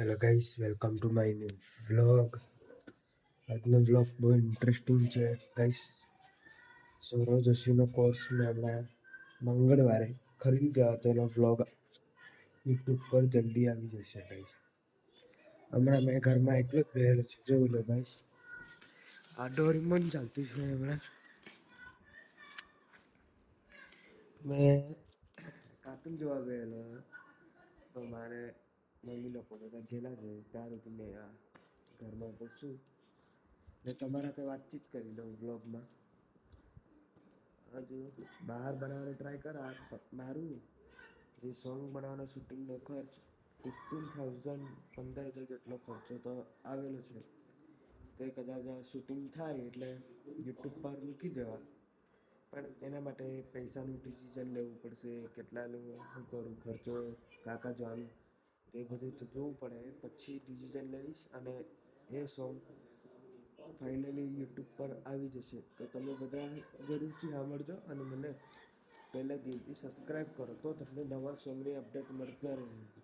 Hello guys, welcome to my new vlog. આજનો vlog બહુ interesting છે ગાઈસ. સૌરવ જોશીનો કોર્સ મેં હમણાં મંગળવારે ખરીદી ગયા હતો. એનો વ્લોગ યુટ્યુબ પર જલ્દી આવી જશે ગાઈસ. હમણાં મેં ઘરમાં એકલો જ બેહેલો છું. જોઈ લો ગાઈસ, આ ડોરેમોન ચાલતું છે. હમણાં મેં કાર્ટૂન જોવા ગયેલો, તો મારે મમ્મી લોકો બધા ગયેલા છે. ત્યાં સુધી મેં ઘરમાં બેસું ને તમારા સાથે વાતચીત કરી લઉં બ્લોગમાં. હજુ બહાર બનાવવાનો ટ્રાય કર. મારું જે સોંગ બનાવવાનો શૂટિંગનો ખર્ચ 15,000 15,000 જેટલો ખર્ચો તો આવેલો છે. તે કદાચ શૂટિંગ થાય એટલે યુટ્યુબ પર મૂકી દેવા. પણ એના માટે પૈસાનું ડિસિઝન લેવું પડશે. કેટલાનું શું કરું, ખર્ચો કાકા જવાનું તે બધું તો જોવું પડે. પછી ડિસિઝન લઈશ અને એ સોંગ ફાઇનલી યુટ્યુબ પર આવી જશે. તો તમે બધા જરૂરથી સાંભળજો અને મને પહેલા દિલથી સબસ્ક્રાઈબ કરો, તો તમને નવા સોંગની અપડેટ મળતા રહે.